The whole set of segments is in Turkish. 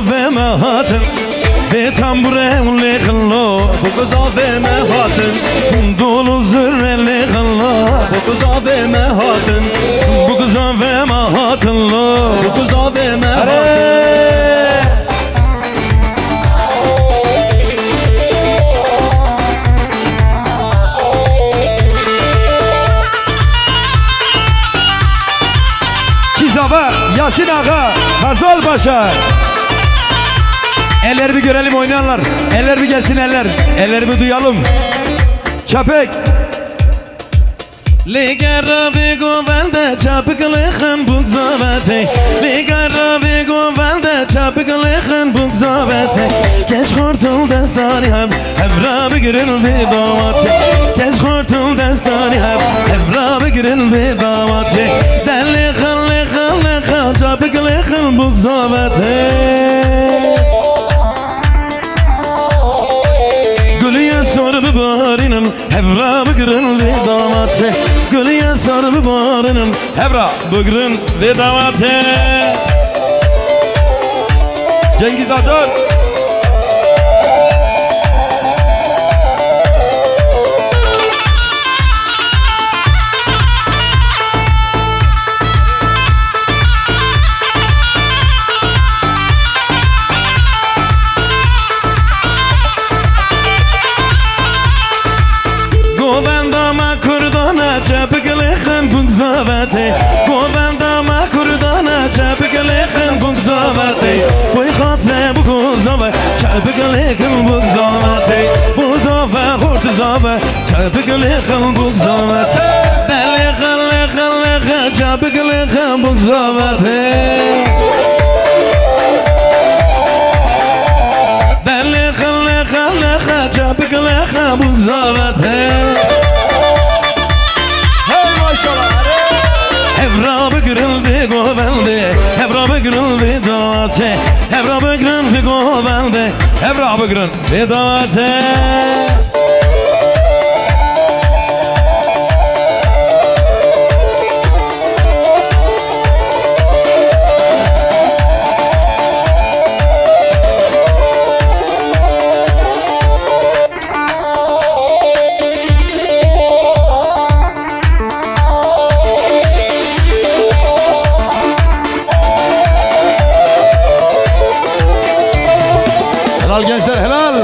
ve mehatın ve tambure ule khallo Bu kıza ve mehatın dolu zürreli khallo Bu kıza ve mehatın bu kıza ve mehatın lo Bu kıza ve mehatın Kizava Yasin Ağa Hazal Paşa. Eller bir görelim oynayanlar. Eller bir gelsin eller. Elleri bir duyalım. Çapek. Ligara ve govelde çapıklıkın bu zavete. Ligara ve govelde çapıklıkın bu zavete. Geç kurtul destani hem rabi girin ve damatı. Geç kurtul destani hem rabi girin ve damatı. Deli khalli khalli khal çapıklıkın bu zavete. Gülüye sarı barının Hevra bıgırın ve damatı. Gülüye sarı barının Hevra bıgırın ve damatı. Cengiz Acar. Govendama kurdana çapıklıkın bu zavete. Govendama kurdana çapıklıkın bu zavete. Koy khatre bu kuzava çapıklıkın bu zavete. Bu dava kurdu zava çapıklıkın bu zavete. Deli khalli khalli çapıklıkın bu zavete. Deli khalli khalli çapıklıkın bu zavete. Hevra bıgırın ve govelde Hevra bıgırın ve dağate Hevra bıgırın ve govelde Hevra bıgırın ve dağate. Helal gençler helal.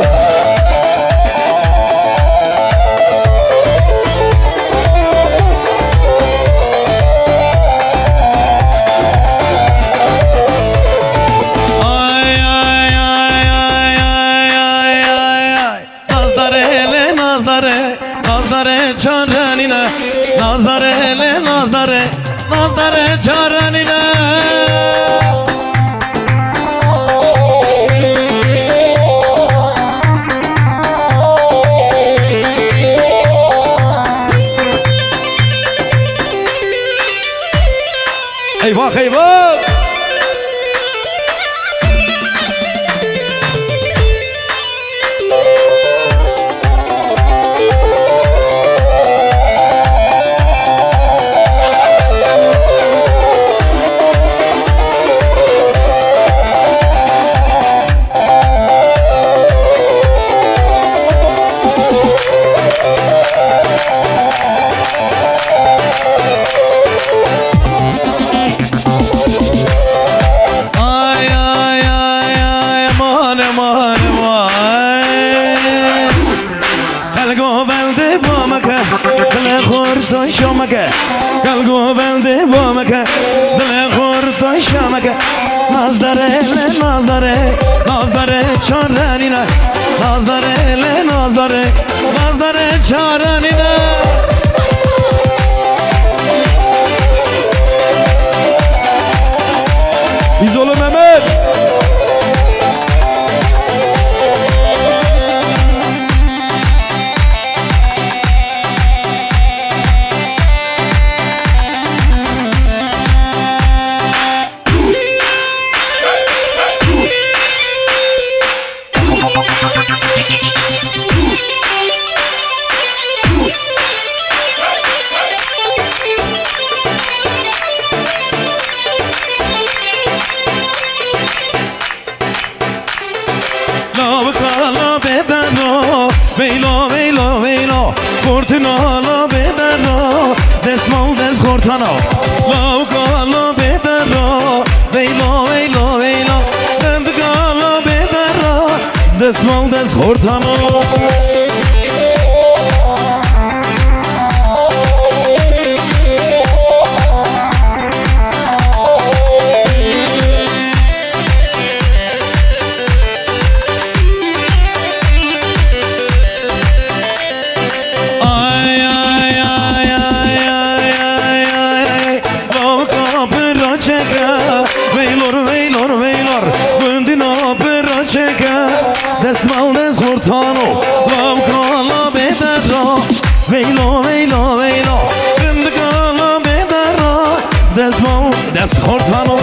Ay ay ay ay ay ay ay ay. Nazdarele nazdare nazdare çaranine. Nazdarele nazdare nazdare çaranine. Eyvah eyvah. Kalgo bende bomaka dile khorto shamaka nazdare le nazdare nazdare charanina nazdare le nazdare nazdare charanina. İzolu Mehmet. lavukala bedeno Veylo veylo veylo Fırtınalı bedeno Desmal des kortano lavukala bedeno Veylo veylo veylo Dendikala bedeno Desmal des kortano Desmal des kortano lavukala bedeno Veylo veylo veylo Dendikala bedeno Desmal des kortano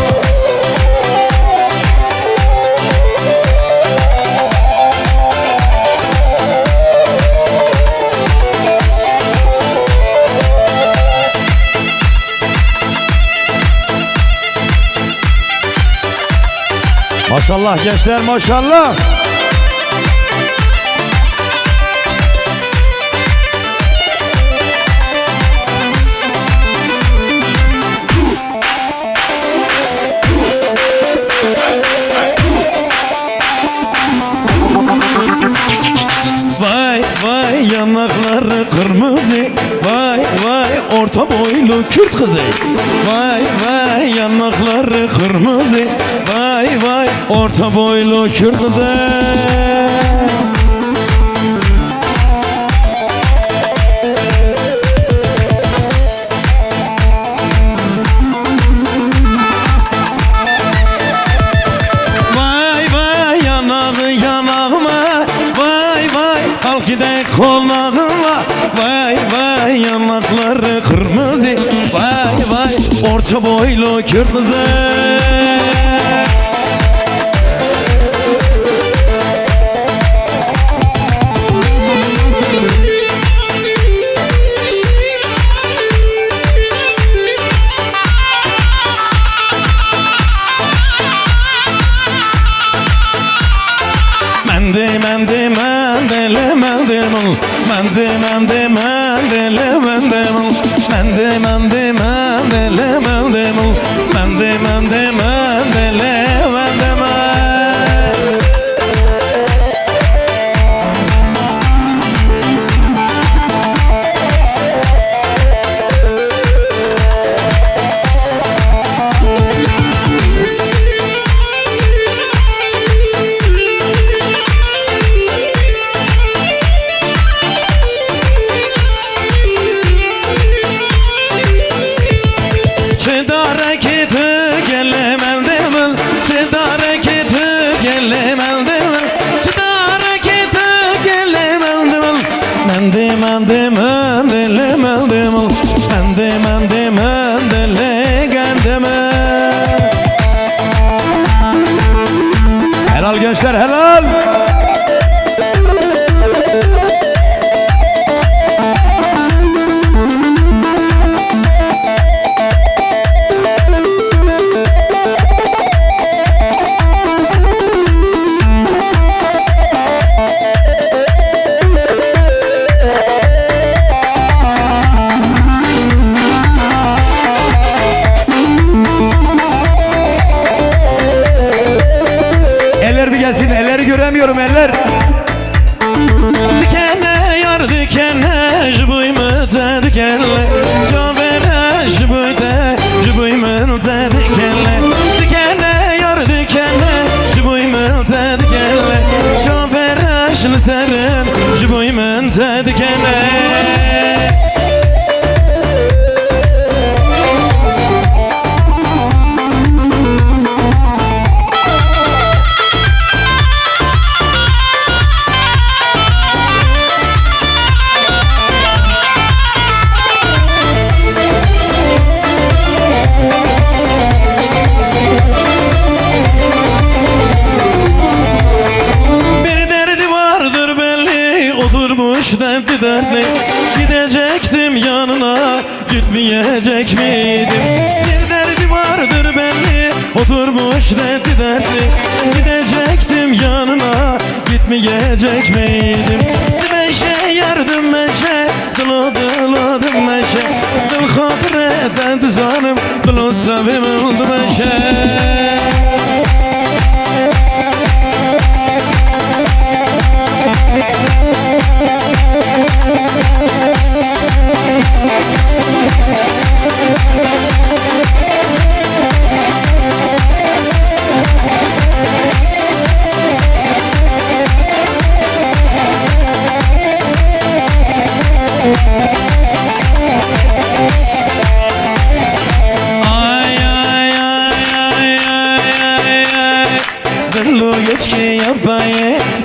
Maşallah gençler maşallah. Vay vay yanakları kırmızı Vay vay orta boylu Kürt kızı Vay vay yanakları kırmızı Vay vay orta boylu Kürt kızı Gidek kollarıma Vay vay yanakları kırmızı Vay vay orta boylu Kürt kızı Mende mende mendele mendemul Mende mende mendele mendemul Mende mende mendele mendemul Mende mende mendele mendemul Mende mendele mendemul Mende mende mendele gendeme Helal gençler helal göremiyorum eller. Dikene yar dikene jbuymu te dikene Javere jbuy te jbuymu te dikene Dikene yar dikene jbuymu te dikene Javere şli serin jbuymu te dikene dertli dertli gidecektim yanına gitmeyecek miydim? Bir derdi vardır belli oturmuş dertli dertli gidecektim yanına etmeyecek miydim? Meşe yardım meşe, dılı dılı dım meşe, dıl hatır eden zanım, dılı sevim oldu meşe.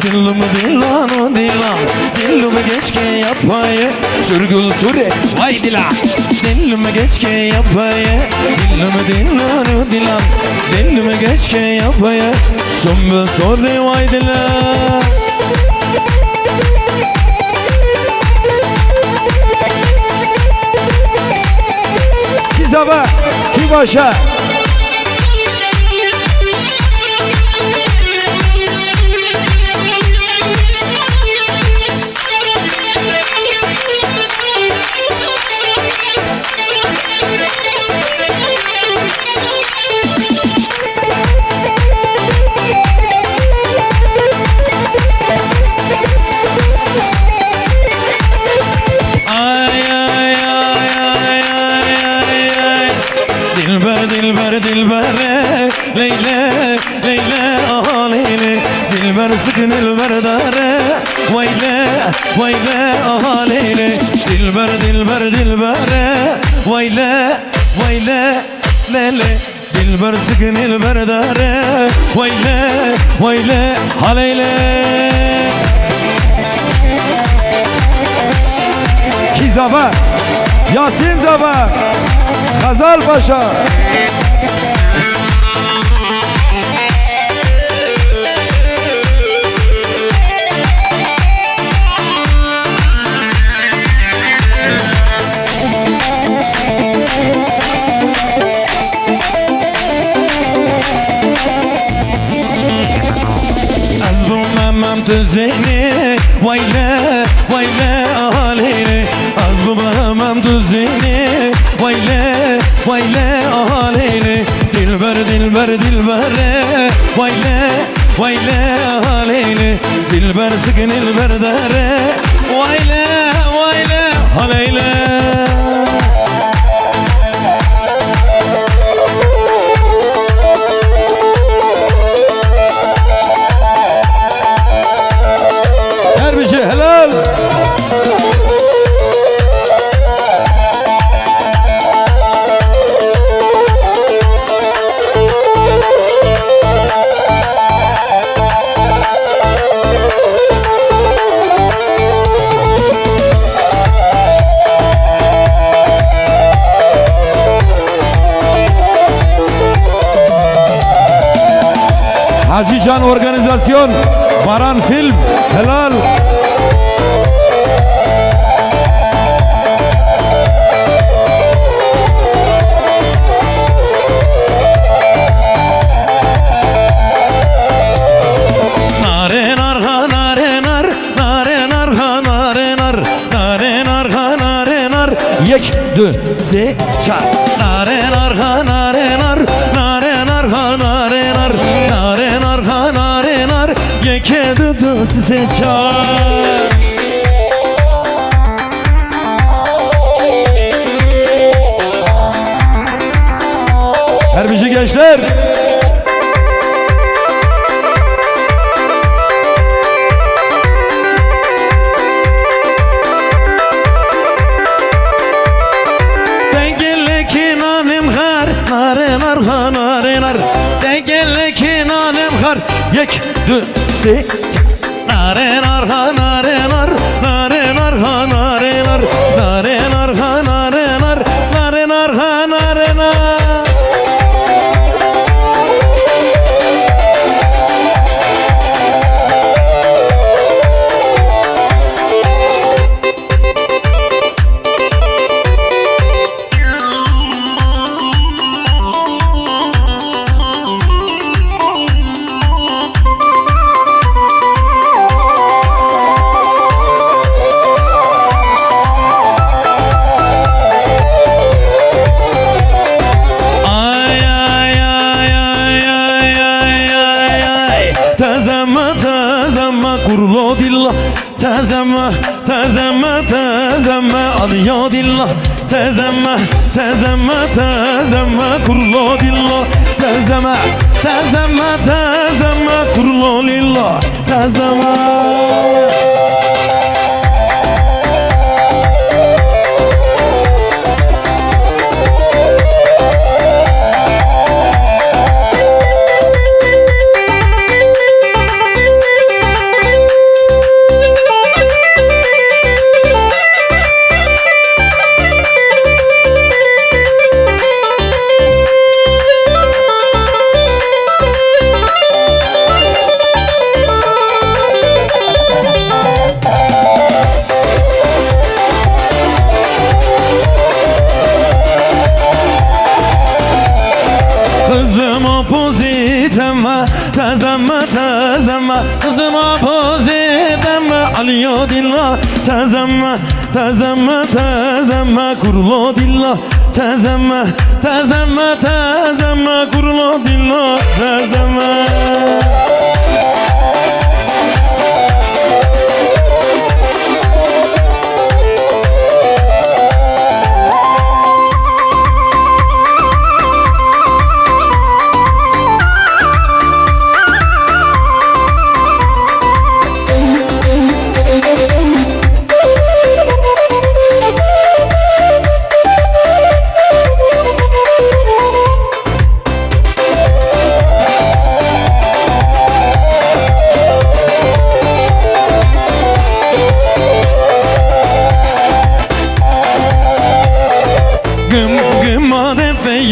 Dillumu dillanı dilan, dillumu geçke yapayı, sürgül süre vay dilan. Dillumu geçke yapayı, dillumu dillanı dilan, dillumu geçke yapayı, sümbül süre vay dilan. Kizaba, Kibaşa. Leyle, Leyle, ah Leyle, dilber sıkın dilber dare. Vayle, vayle, ah Leyle, dilber, dilber, dilbere. Vayle, vayle, Lele, dilber sıkın dilber dare. Vayle, vayle, ha Leyle. Kizaba, Yasin Zaba, Hazal Paşa. Düzeni, vayle, vayle, ah Leyle, az bu bağlamam düzeni, vayle, vayle, ah Leyle, dilber, dilber, dilbere, vayle, vayle, ah Leyle, dilber sıkın dilber dare, vayle, vayle, ah Leyle. Helal. Hacı Can Organizasyon, Baran Film, helal. Yek, dö, se, çar. Nare, narha, nare, nar. Nare, narha, nare, nar. Nare, narha, nare, nar. Yeke, dö, dö, se, çar. Herbici gençler. Yek, dö, se, çar. Nare, narha, nare, nar. Nare, narha, nare, nar. Nare, narha, nare, nar. Nare, narha, nare, nar. kurlo dillah tezemme tezemme tezemme al ya dillah tezemme tezemme tezemme kurlo dillah tezemme tezemme tezemme kurlo lillah tezemme Kızıma poziteme tezemme tezemme Kızıma poziteme aliyo dillah tezemme tezemme tezemme kurlo dillah tezemme tezemme tezemme kurlo dillah tezemme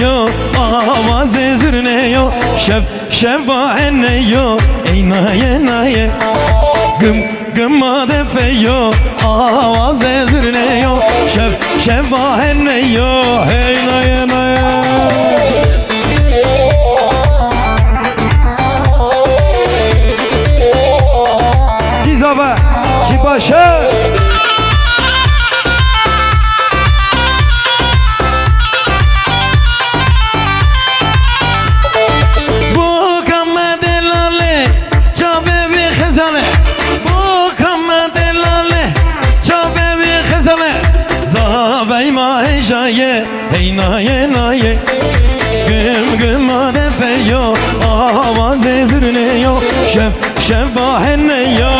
yo avaz zürneyo şef şevaheneyo ey naye naye gım defeyo avaz zürneyo şef şevaheneyo hey naye naye Gizaba Kibaşa Jaye hey naye naye gım defeyo avaz zürneyo şef şevaheneyo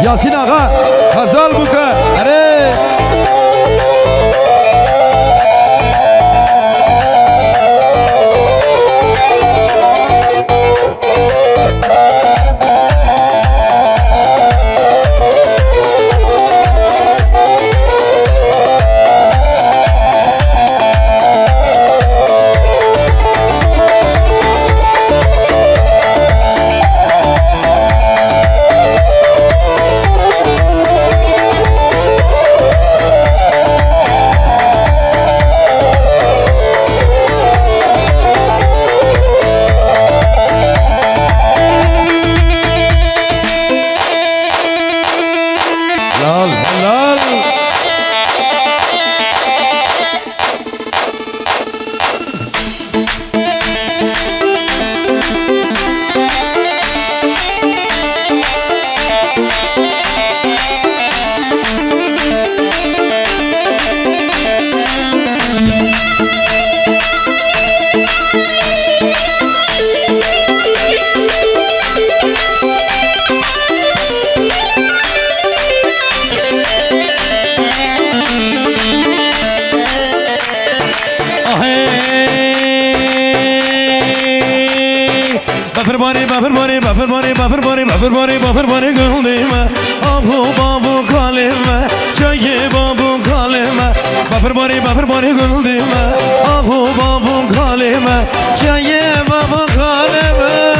Yasin Ağa Hazal Buka Are Bafır gönlüme Abu babu kaleme Çayı babu kaleme Bafır gönlüme Abu babu kaleme Çayı babu kaleme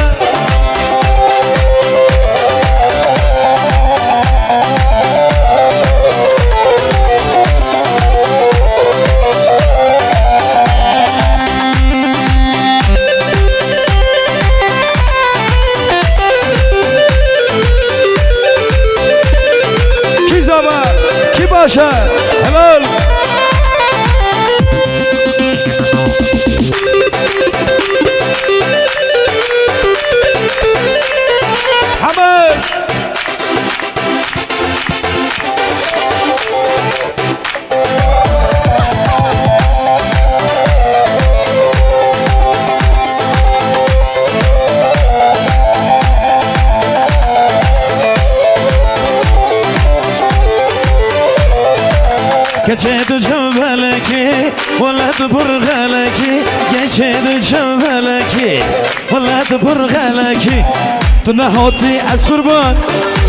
Kibaşa helal geçedi çöveleki ولد برغلکی geçedi çöveleki ولد برغلکی تو نهاتی از قربان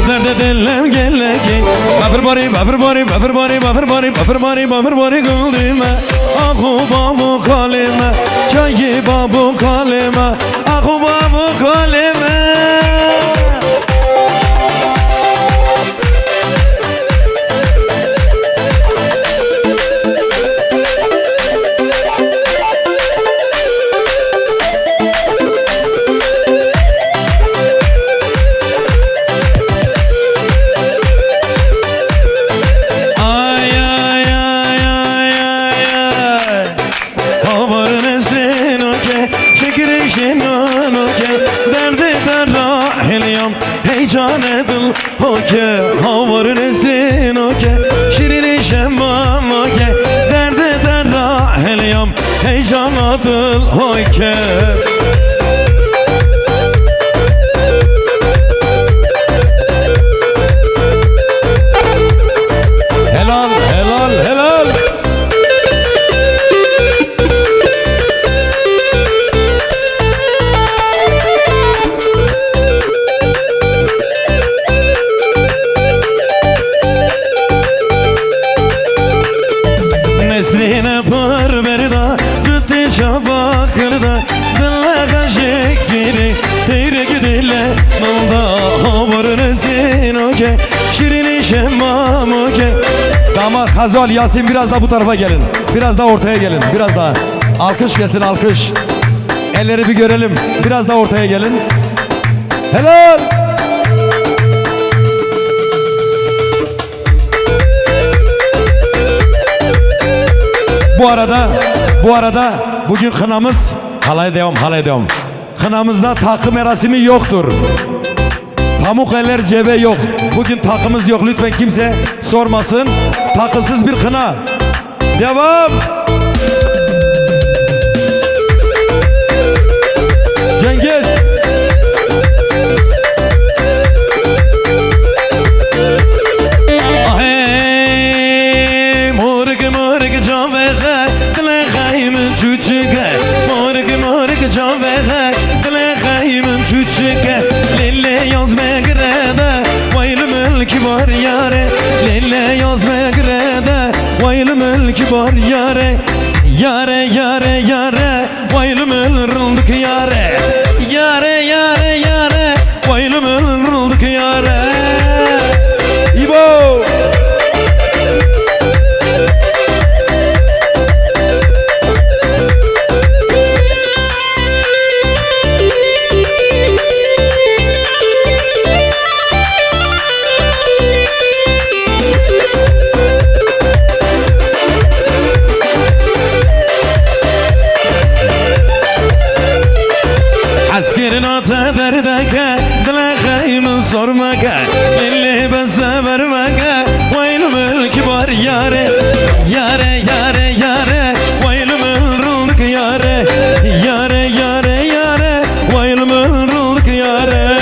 درد دلم گلکی بفرباری بفرباری بفرباری بفرباری بفرباری بفرباری گلدیمه آخو بابو کالمه چای بابو کالمه آخو بابو کالمه Heyecane dil hoke havarın ezdin hoke şirin şemmam hoke derde derra helyam heyecana dil hoke helal helal helal Nesline pır berda Tütti şafakırda Dille kaşık giri Teyre gidile Nalda havarın esnin oke Şirini şemmam oke Damat Hazal, Yasin biraz da bu tarafa gelin. Biraz da ortaya gelin. Biraz daha. Alkış gelsin, alkış. Elleri bir görelim. Biraz da ortaya gelin. Helal. Bu arada bugün kınamız halaya devam. Kınamızda takı merasimi yoktur. Pamuk eller cebe yok. Bugün takımız yok. Lütfen kimse sormasın. Takısız bir kına. Devam. Cengiz. Lille yazmaya grede Vaylımül kibar yare Lille yazmaya grede Vaylımül kibar yare Yare yare yare Vaylımül rıldık yare Yare yare yare Vaylımül rıldık yare İbo Askerin ata derdeke Dile kayımın sormaka Lilli beze vermeke Vaylımül kibar yare Yare yare yare Vaylımül rıldık yare Yare yare yare Vaylımül rıldık yare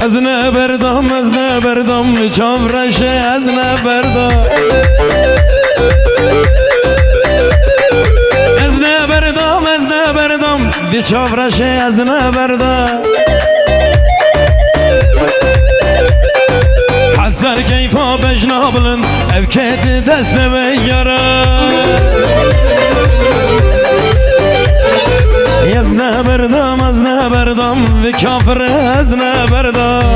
Ezne berdam çavraşe ezne berdam Ezne berdam bir çavraşe ezne berdam Hazar keyfa bejnablın evketi deste ve yara Ezne berdam ve kafir ezne berdam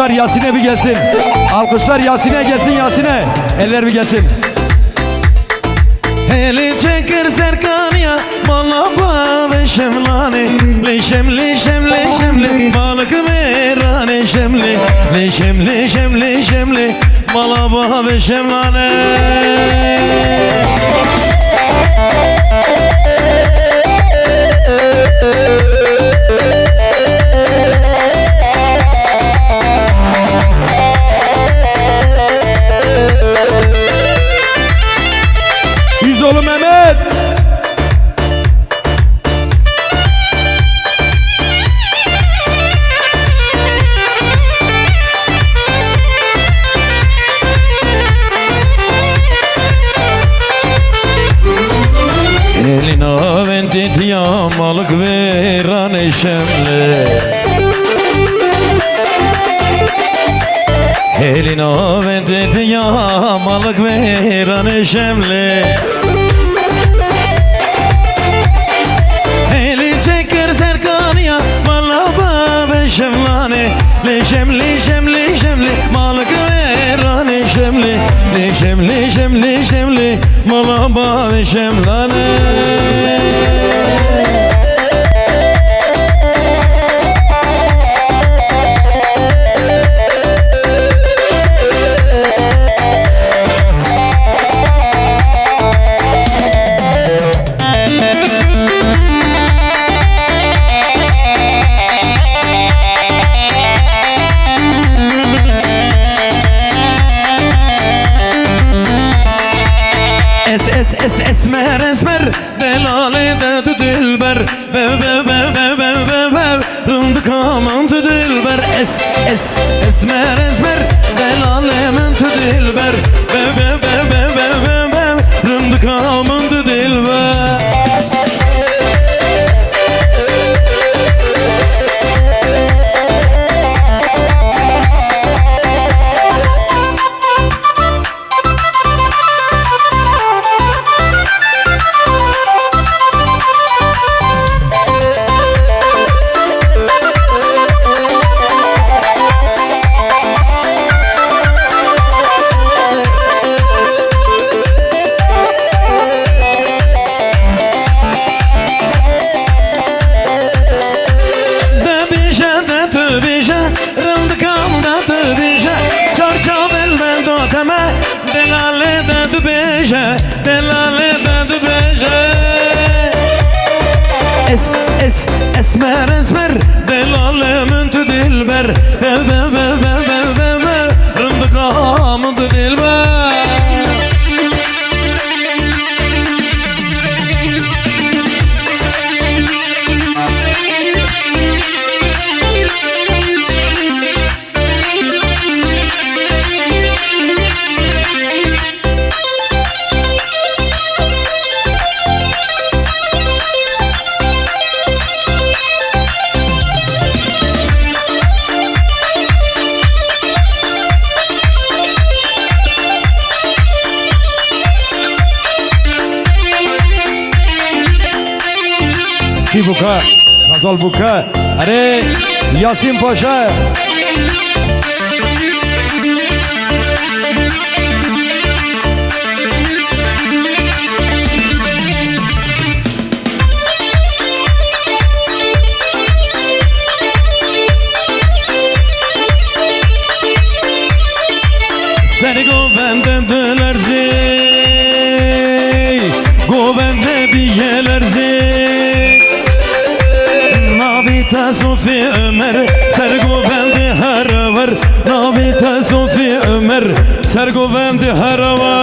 alkışlar Yasin'e bir gelsin. Alkışlar Yasin'e gelsin, Yasin'e. Eller bir gelsin. Eli çekir serkaniya Malaba ve şemlani Leşemli şemli şemli Balık verane şemli Leşemli şemli şemli Malaba ve şemlani Yüzoğlu Mehmet. Elina vendit yamalık verane şemli Elina vendit yamalık verane şemli Eli çekir serkaniya Malaba ve şemlani Leşemli şemli şemli Malık verane şemli Leşemli şemli şemli Malaba ve şemlani Esmer esmer Delale de tu dilber Bev bev bev bev bev bev bev Rındık aman tu dilber Esmer esmer Delale men tu dilber Bev bev bev bev bev bev bev Rındık aman tu dilber Esmer esmer Delale men tu dilber Bev bev bev bev bev bev bev Rındık aman tu dilber Ki buka, Kazal buka. Are Yasin Paşa. Seni govendendilerzi Govende biyelerzi Navita Sofi Ömer Sergovendi haravar Navita Sofi Ömer Sergovendi haravar